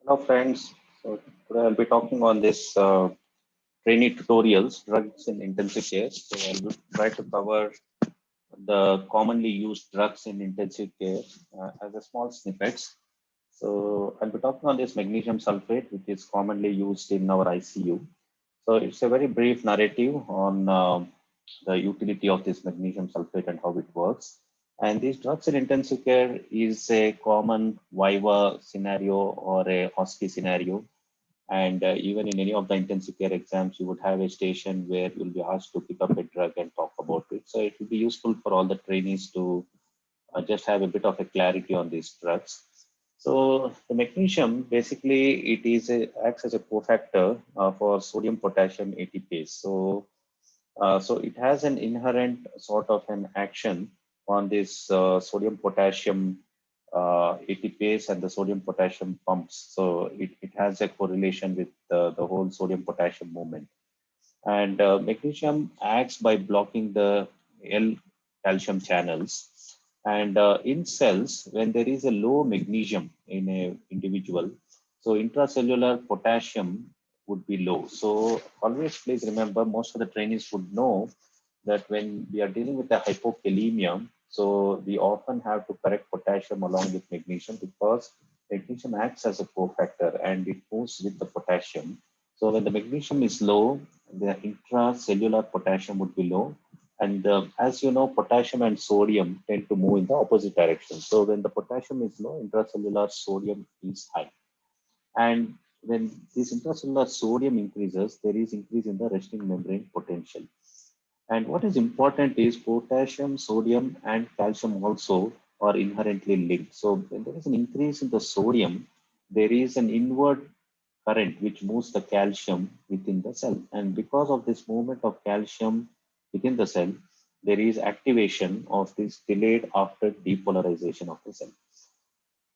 Hello friends, so today I'll be talking on this trainee tutorials, drugs in intensive care. So I'll try to cover the commonly used drugs in intensive care as a small snippets. So I'll be talking on this magnesium sulfate, which is commonly used in our ICU. So it's a very brief narrative on the utility of this magnesium sulfate and how it works. And these drugs in intensive care is a common VIVA scenario or a OSCE scenario. And even in any of the intensive care exams, you would have a station where you'll be asked to pick up a drug and talk about it. So it will be useful for all the trainees to just have a bit of a clarity on these drugs. So the magnesium, basically, acts as a cofactor for sodium potassium ATPase. So it has an inherent sort of an action on this sodium potassium ATPase and the sodium potassium pumps. So it has a correlation with the whole sodium potassium movement. And magnesium acts by blocking the L calcium channels. And in cells, when there is a low magnesium in an individual, so intracellular potassium would be low. So always please remember, most of the trainees would know that when we are dealing with the hypokalemia, so we often have to correct potassium along with magnesium because magnesium acts as a cofactor and it moves with the potassium. So when the magnesium is low, the intracellular potassium would be low. And as you know, potassium and sodium tend to move in the opposite direction. So when the potassium is low, intracellular sodium is high. And when this intracellular sodium increases, there is increase in the resting membrane potential. And what is important is potassium, sodium, and calcium also are inherently linked. So when there is an increase in the sodium, there is an inward current which moves the calcium within the cell. And because of this movement of calcium within the cell, there is activation of this delayed after depolarization of the cell.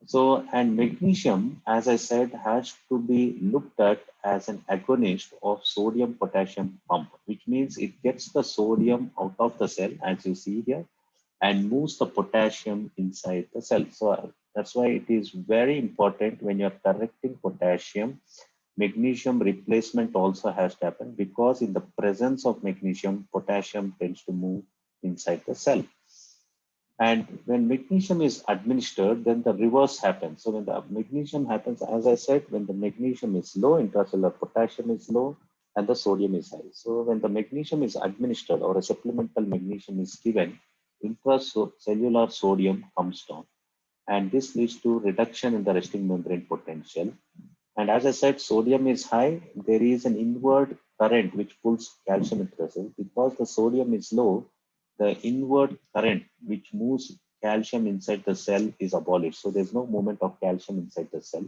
So, and magnesium, as I said, has to be looked at as an agonist of sodium potassium pump, which means it gets the sodium out of the cell, as you see here, and moves the potassium inside the cell. So that's why it is very important when you're correcting potassium, magnesium replacement also has to happen because in the presence of magnesium, potassium tends to move inside the cell. And when magnesium is administered, then the reverse happens. So when the magnesium happens, as I said, when the magnesium is low, intracellular potassium is low, and the sodium is high. So when the magnesium is administered or a supplemental magnesium is given, intracellular sodium comes down. And this leads to reduction in the resting membrane potential. And as I said, sodium is high. There is an inward current which pulls calcium into the cell. Because the sodium is low, the inward current which moves calcium inside the cell is abolished. So there's no movement of calcium inside the cell.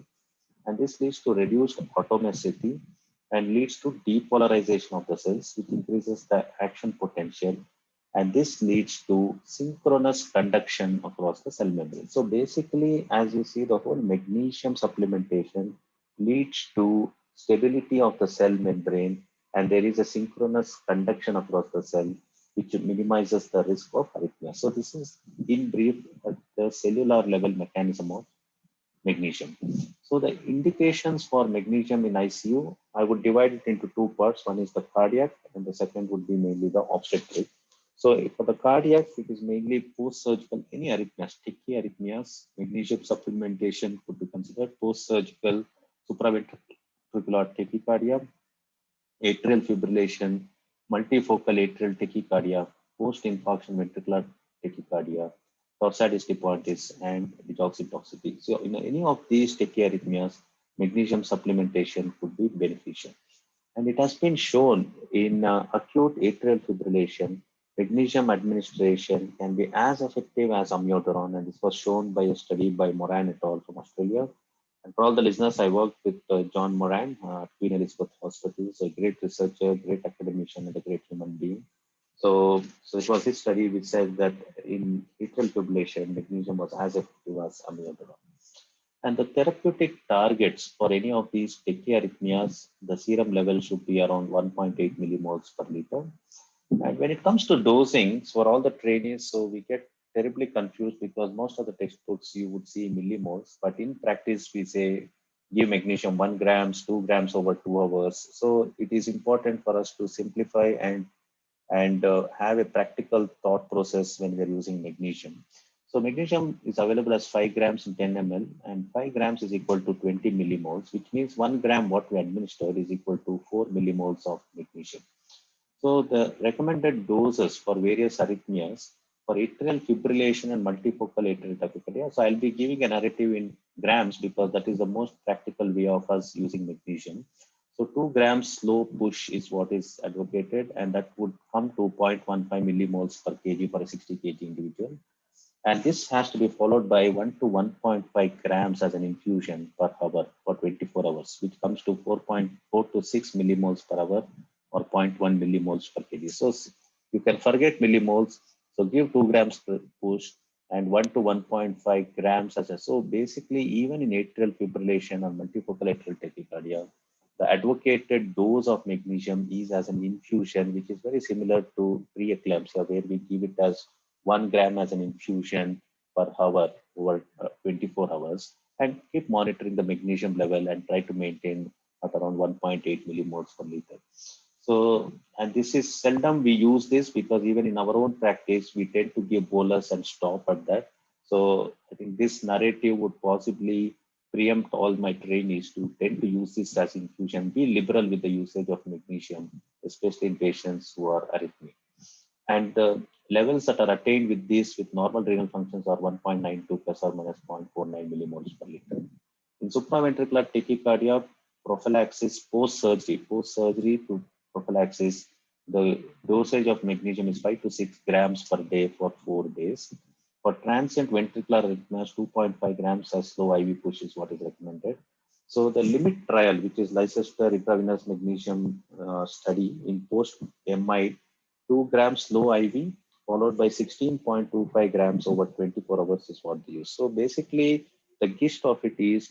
And this leads to reduced atomicity and leads to depolarization of the cells, which increases the action potential. And this leads to synchronous conduction across the cell membrane. So basically, as you see, the whole magnesium supplementation leads to stability of the cell membrane, and there is a synchronous conduction across the cell, which minimizes the risk of arrhythmia. So this is in brief the cellular level mechanism of magnesium. So the indications for magnesium in ICU, I would divide it into two parts. One is the cardiac and the second would be mainly the obstetric. So for the cardiac, it is mainly post-surgical, any arrhythmias, tachyarrhythmias, magnesium supplementation could be considered post-surgical supraventricular tachycardia, atrial fibrillation, multifocal atrial tachycardia, post-infarction ventricular tachycardia, torsades de pointes, and digoxin toxicity. So in any of these tachyarrhythmias, magnesium supplementation could be beneficial. And it has been shown in acute atrial fibrillation, magnesium administration can be as effective as amiodarone, and this was shown by a study by Moran et al. From Australia. And for all the listeners, I worked with John Moran at Queen Elizabeth Hospital. He's a great researcher, great academician, and a great human being. So it was his study which said that in atrial fibrillation, magnesium was as effective as amiodarone. And the therapeutic targets for any of these tachyarrhythmias, the serum level should be around 1.8 millimoles per liter. And when it comes to dosing, for all the trainees, so we get terribly confused because most of the textbooks you would see millimoles, but in practice we say give magnesium 1 grams, 2 grams over 2 hours. So it is important for us to simplify and have a practical thought process when we are using magnesium. So magnesium is available as 5 grams in 10 ml, and 5 grams is equal to 20 millimoles, which means 1 gram what we administer is equal to 4 millimoles of magnesium. So the recommended doses for various arrhythmias for atrial fibrillation and multifocal atrial tachycardia. So I'll be giving a narrative in grams because that is the most practical way of us using magnesium. So 2 grams slow push is what is advocated, and that would come to 0.15 millimoles per kg for a 60 kg individual. And this has to be followed by 1 to 1.5 grams as an infusion per hour for 24 hours, which comes to 4.4 to 6 millimoles per hour or zero point 0.1 millimoles per kg. So you can forget millimoles. So give 2 grams per push and 1 to 1.5 grams as a. So basically, even in atrial fibrillation or multifocal atrial tachycardia, the advocated dose of magnesium is as an infusion, which is very similar to preeclampsia, where we give it as 1 gram as an infusion per hour over 24 hours, and keep monitoring the magnesium level and try to maintain at around 1.8 millimoles per liter. So, and this is seldom we use this because even in our own practice, we tend to give bolus and stop at that. So I think this narrative would possibly preempt all my trainees to tend to use this as infusion, be liberal with the usage of magnesium, especially in patients who are arrhythmic. And the levels that are attained with this with normal renal functions are 1.92 plus or minus 0.49 millimoles per liter. In supraventricular tachycardia, prophylaxis post-surgery to prophylaxis, the dosage of magnesium is 5 to 6 grams per day for 4 days. For transient ventricular arrhythmias, 2.5 grams as slow IV push is what is recommended. So the limit trial, which is Leicester intravenous magnesium study in post-MI, 2 grams slow IV followed by 16.25 grams over 24 hours is what they use. So basically, the gist of it is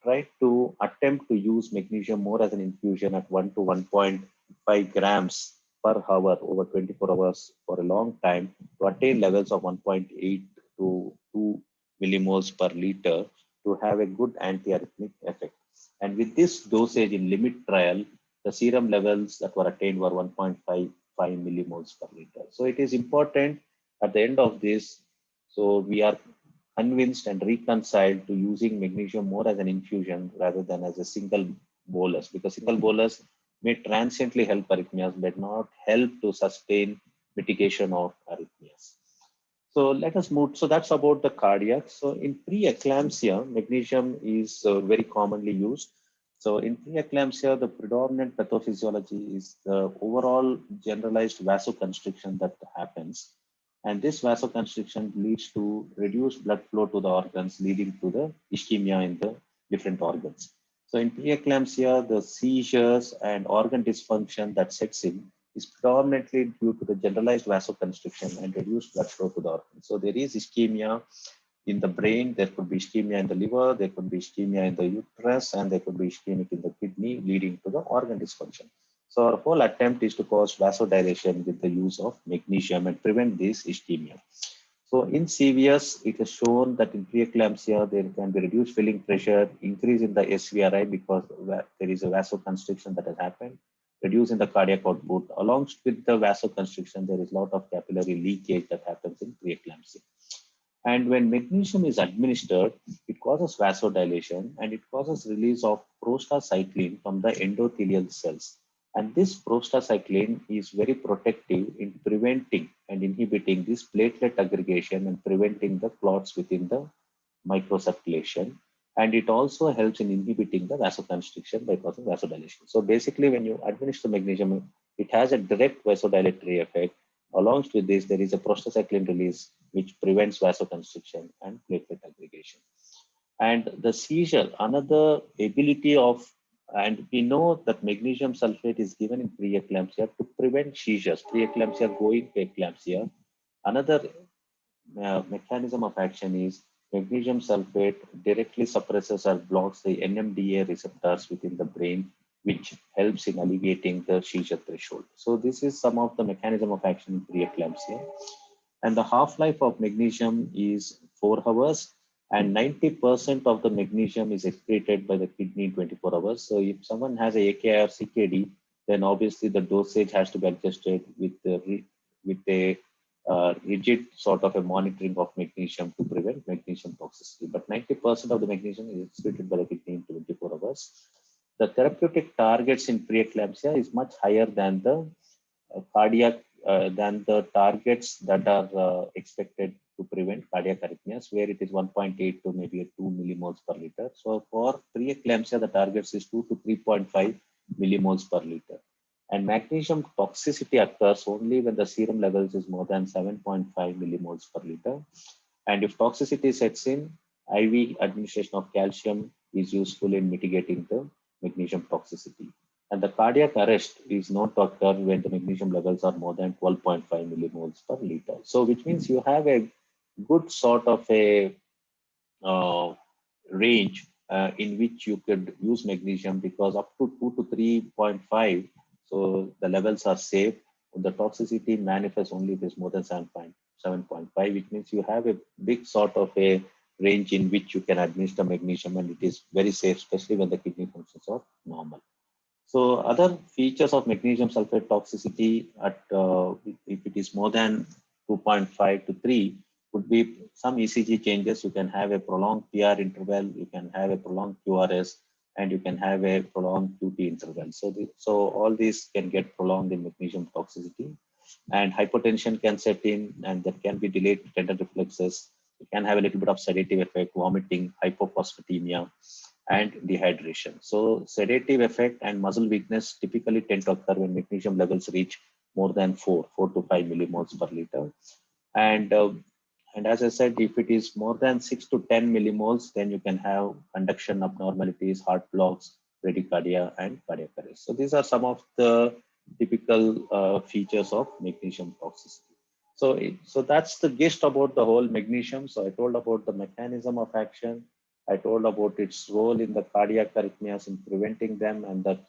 try to attempt to use magnesium more as an infusion at 1 to 1.5 grams per hour over 24 hours for a long time to attain levels of 1.8 to 2 millimoles per liter to have a good antiarrhythmic effect. And with this dosage in limit trial, the serum levels that were attained were 1.55 millimoles per liter. So it is important at the end of this. So we are convinced and reconciled to using magnesium more as an infusion rather than as a single bolus, because single bolus may transiently help arrhythmias but not help to sustain mitigation of arrhythmias. So let us move. So that's about the cardiac. So in preeclampsia, magnesium is very commonly used. So in preeclampsia, the predominant pathophysiology is the overall generalized vasoconstriction that happens. And this vasoconstriction leads to reduced blood flow to the organs, leading to the ischemia in the different organs. So in preeclampsia, the seizures and organ dysfunction that sets in is predominantly due to the generalized vasoconstriction and reduced blood flow to the organs. So there is ischemia in the brain, there could be ischemia in the liver, there could be ischemia in the uterus, and there could be ischemic in the kidney, leading to the organ dysfunction. So our whole attempt is to cause vasodilation with the use of magnesium and prevent this ischemia. So in CVS, it is shown that in preeclampsia, there can be reduced filling pressure, increase in the SVRI because there is a vasoconstriction that has happened, reduce in the cardiac output. Along with the vasoconstriction, there is a lot of capillary leakage that happens in preeclampsia. And when magnesium is administered, it causes vasodilation and it causes release of prostacyclin from the endothelial cells. And this prostacyclin is very protective in preventing and inhibiting this platelet aggregation and preventing the clots within the microcirculation. And it also helps in inhibiting the vasoconstriction by causing vasodilation. So basically, when you administer magnesium, it has a direct vasodilatory effect. Along with this, there is a prostacyclin release, which prevents vasoconstriction and platelet aggregation. And the seizure, another ability of, and we know that magnesium sulfate is given in preeclampsia to prevent seizures, preeclampsia going to eclampsia. Another mechanism of action is magnesium sulfate directly suppresses or blocks the NMDA receptors within the brain, which helps in alleviating the seizure threshold. So this is some of the mechanism of action in preeclampsia. And the half-life of magnesium is 4 hours. and 90% of the magnesium is excreted by the kidney in 24 hours. So if someone has a AKI or CKD, then obviously the dosage has to be adjusted with a rigid sort of a monitoring of magnesium to prevent magnesium toxicity. But 90% of the magnesium is excreted by the kidney in 24 hours. The therapeutic targets in preeclampsia is much higher than the cardiac than the targets that are expected to prevent cardiac arrhythmias, where it is 1.8 to maybe 2 millimoles per liter. So for preeclampsia, the targets is 2 to 3.5 millimoles per liter. And magnesium toxicity occurs only when the serum levels is more than 7.5 millimoles per liter. And if toxicity sets in, IV administration of calcium is useful in mitigating the magnesium toxicity. And the cardiac arrest is known to occur when the magnesium levels are more than 12.5 millimoles per liter. So, which means you have a good sort of a range in which you could use magnesium, because up to 2 to 3.5, so the levels are safe. The toxicity manifests only if it's more than 7.5, which means you have a big sort of a range in which you can administer magnesium, and it is very safe, especially when the kidney functions are normal. So other features of magnesium sulfate toxicity at if it is more than 2.5 to 3 would be some ECG changes. You can have a prolonged PR interval, you can have a prolonged QRS, and you can have a prolonged QT interval. So all these can get prolonged in magnesium toxicity, and hypotension can set in, and there can be delayed tender reflexes. You can have a little bit of sedative effect, vomiting, hypophosphatemia, and dehydration. So sedative effect and muscle weakness typically tend to occur when magnesium levels reach more than 4 to 5 millimoles per liter. And as I said, if it is more than 6 to 10 millimoles, then you can have conduction abnormalities, heart blocks, bradycardia, and cardiac arrest. So these are some of the typical features of magnesium toxicity. So that's the gist about the whole magnesium. So I told about the mechanism of action. I told about its role in the cardiac arrhythmias in preventing them, and that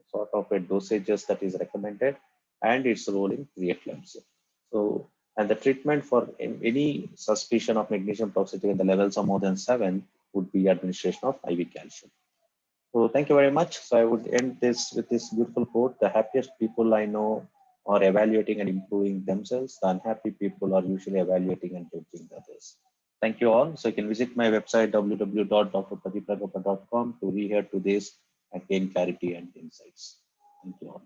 sort of a dosages that is recommended, and its role in preeclampsia. So, and the treatment for any suspicion of magnesium toxicity when the levels are more than 7 would be administration of IV calcium. So thank you very much. So I would end this with this beautiful quote: the happiest people I know are evaluating and improving themselves. The unhappy people are usually evaluating and judging others. Thank you all. So you can visit my website www.drpradeeprangappa.com to rehear to this and gain clarity and insights. Thank you all.